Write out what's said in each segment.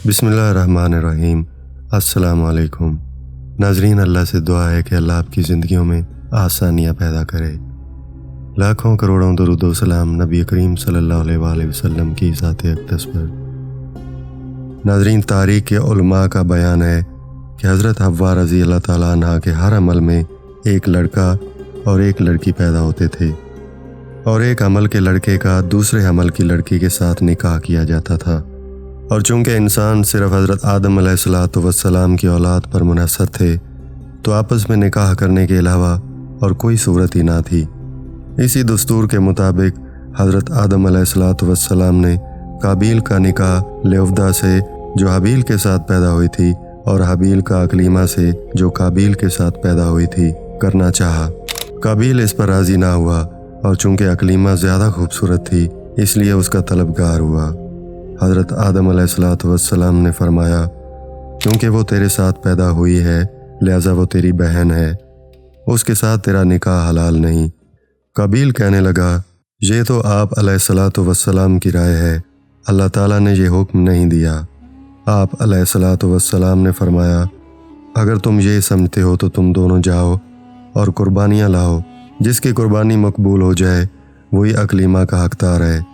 बिस्मिल्लाहिर्रहमानिर्रहीम। अस्सलाम वालेकुम। नाजरीन, अल्लाह से दुआ है कि अल्लाह आपकी ज़िंदगियों में आसानियाँ पैदा करे। लाखों करोड़ों दरूद व सलाम नबी करीम सल्लल्लाहु अलैहि वसल्लम की ज़ात अक़दस पर। नाजरीन, तारीख़ के उलमा का बयान है कि हज़रत हव्वा रज़ी अल्लाह ताला अन्हा के हर अमल में एक लड़का और एक लड़की पैदा होते थे और एक अमल के लड़के का दूसरे अमल की लड़की के साथ निकाह किया जाता था। और चूँकि इंसान सिर्फ हज़रत आदम अलैहिस्सलातु वस्सलाम की औलाद पर मुनहसर थे, तो आपस में निकाह करने के अलावा और कोई सूरत ही ना थी। इसी दस्तूर के मुताबिक हज़रत आदम अलैहिस्सलातु वस्सलाम ने काबील का निकाह लेवदा से जो हाबील के साथ पैदा हुई थी और हाबील का अकलीमा से जो काबील के साथ पैदा हुई थी करना चाहा। काबील इस पर राज़ी ना हुआ और चूँकि अकलीमा ज़्यादा खूबसूरत थी इसलिए उसका तलबगार हुआ। हज़रत आदम अलैहिस्सलातु वस्सलाम ने फरमाया, क्योंकि वो तेरे साथ पैदा हुई है लिहाजा वो तेरी बहन है, उसके साथ तेरा निकाह हलाल नहीं। काबील कहने लगा, ये तो आप अलैहिस्सलातु वस्सलाम की राय है, अल्लाह ताला ने ये हुक्म नहीं दिया। आप अलैहिस्सलातु वस्सलाम ने फरमाया, अगर तुम ये समझते हो तो तुम दोनों जाओ और कुर्बानियाँ लाओ, जिसकी कुर्बानी मकबूल हो जाए वही अकलीमा का हकदार है।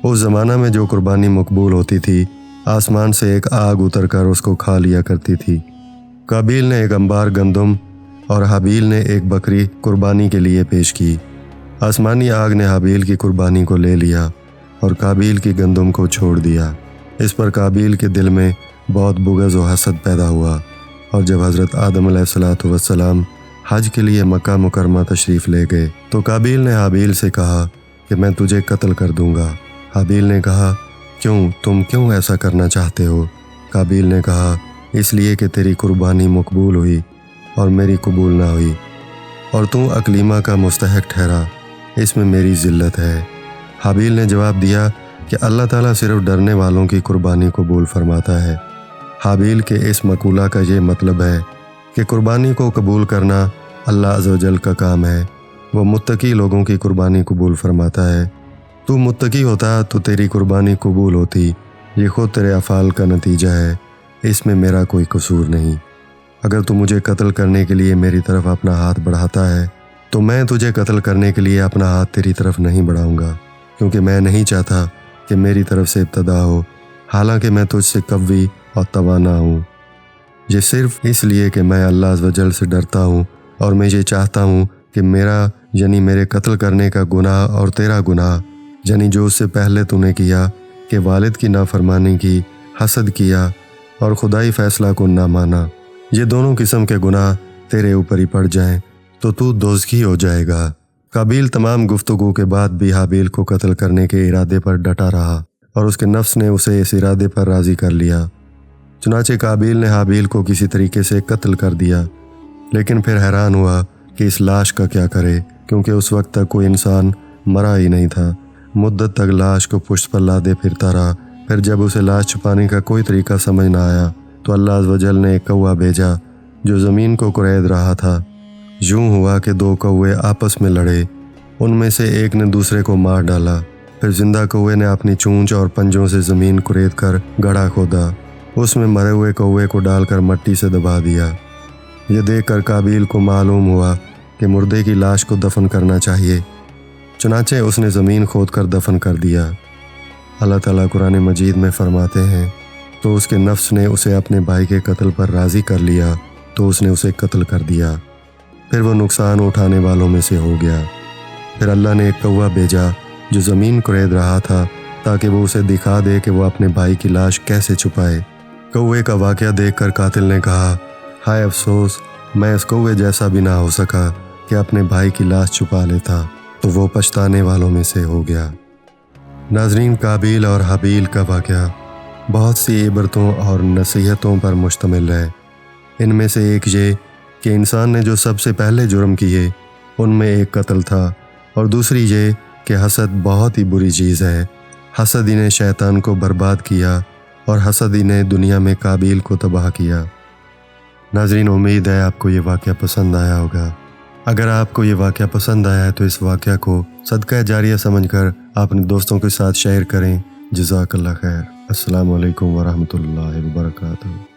उस ज़माना में जो कुर्बानी मकबूल होती थी आसमान से एक आग उतरकर उसको खा लिया करती थी। काबील ने एक अंबार गंदम और हाबील ने एक बकरी कुर्बानी के लिए पेश की। आसमानी आग ने हाबील की कुर्बानी को ले लिया और काबील की गंदम को छोड़ दिया। इस पर काबील के दिल में बहुत बुग़्ज़ व हसद पैदा हुआ और जब हज़रत आदम अलैहिस्सलातु वस्सलाम हज के लिए मक्का मुकरमा तशरीफ़ ले गए तो काबील ने हाबील से कहा कि मैं तुझे कत्ल कर दूँगा। हाबील ने कहा, तुम क्यों ऐसा करना चाहते हो? काबील ने कहा, इसलिए कि तेरी कुर्बानी मकबूल हुई और मेरी कबूल ना हुई और तू अकलीमा का मुस्तहक ठहरा, इसमें मेरी ज़िल्लत है। हाबील ने जवाब दिया कि अल्लाह ताला सिर्फ डरने वालों की कुर्बानी कबूल फरमाता है। हाबील के इस मकूला का ये मतलब है कि कुर्बानी को कबूल करना अल्लाह अज़्ज़ व जल का काम है। वो मुत्तकी लोगों की कुर्बानी कबूल फरमाता है। तू मुत्तकी होता तो तेरी कुर्बानी कबूल होती, ये खुद तेरे अफ़ाल का नतीजा है, इसमें मेरा कोई कसूर नहीं। अगर तू मुझे कत्ल करने के लिए मेरी तरफ अपना हाथ बढ़ाता है तो मैं तुझे कत्ल करने के लिए अपना हाथ तेरी तरफ नहीं बढ़ाऊंगा, क्योंकि मैं नहीं चाहता कि मेरी तरफ से इब्तदा हो, हालांकि मैं तुझसे कव्वी और तवाना हूँ। ये सिर्फ इसलिए कि मैं अल्लाह अज़्ज़ व जल से डरता हूँ और मैं ये चाहता हूँ कि मेरा यानी मेरे कत्ल करने का गुनाह और तेरा गुनाह यानी जो उससे पहले तूने किया कि वालिद की नाफरमानी की, हसद किया और खुदाई फ़ैसला को ना माना, ये दोनों किस्म के गुनाह तेरे ऊपर ही पड़ जाएं तो तू दोज़खी हो जाएगा। काबील तमाम गुफ्तगू के बाद भी हाबील को कत्ल करने के इरादे पर डटा रहा और उसके नफ्स ने उसे इस इरादे पर राज़ी कर लिया। चुनाचे काबील ने हाबील को किसी तरीके से कत्ल कर दिया, लेकिन फिर हैरान हुआ कि इस लाश का क्या करे, क्योंकि उस वक्त तक कोई इंसान मरा ही नहीं था। मुद्दत तक लाश को पुश्त पर लादे फिरता रहा। फिर जब उसे लाश छुपाने का कोई तरीका समझ ना आया तो अल्लाह अज़्ज़ व जल ने एक कौवा भेजा जो ज़मीन को कुरेद रहा था। यूँ हुआ कि दो कौवे आपस में लड़े, उनमें से एक ने दूसरे को मार डाला। फिर जिंदा कौवे ने अपनी चूंच और पंजों से ज़मीन कुरेद कर गड्ढा खोदा, उसमें मरे हुए कौवे को डालकर मट्टी से दबा दिया। यह देखकर काबील को मालूम हुआ कि मुर्दे की लाश को दफन करना चाहिए, चुनाचे उसने ज़मीन खोद कर दफन कर दिया। अल्लाह ताला कुरान मजीद में फरमाते हैं, तो उसके नफ्स ने उसे अपने भाई के कत्ल पर राज़ी कर लिया तो उसने उसे कत्ल कर दिया। फिर वो नुकसान उठाने वालों में से हो गया। फिर अल्लाह ने एक कौवा भेजा जो ज़मीन कुरेद रहा था ताकि वो उसे दिखा दे कि वो अपने भाई की लाश कैसे छुपाए। कौवे का वाक़या देखकर कातिल ने कहा, हाय अफसोस, मैं इस कौवे जैसा भी ना हो सका कि अपने भाई की लाश छुपा लेता, तो वो पछताने वालों में से हो गया। नाज़रीन, काबील और हाबील का वाक़या बहुत सी इबरतों और नसीहतों पर मुश्तमिल है। इनमें से एक ये कि इंसान ने जो सबसे पहले जुर्म किए उनमें एक कत्ल था और दूसरी ये कि हसद बहुत ही बुरी चीज़ है। हसद ही ने शैतान को बर्बाद किया और हसद ही ने दुनिया में काबील को तबाह किया। नाज़रीन, उम्मीद है आपको ये वाक़या पसंद आया होगा। अगर आपको ये वाक़या पसंद आया है तो इस वाक़या को सदका जारिया समझकर अपने दोस्तों के साथ शेयर करें جزاک اللہ خیر۔ السلام علیکم ورحمۃ اللہ وبرکاتہ۔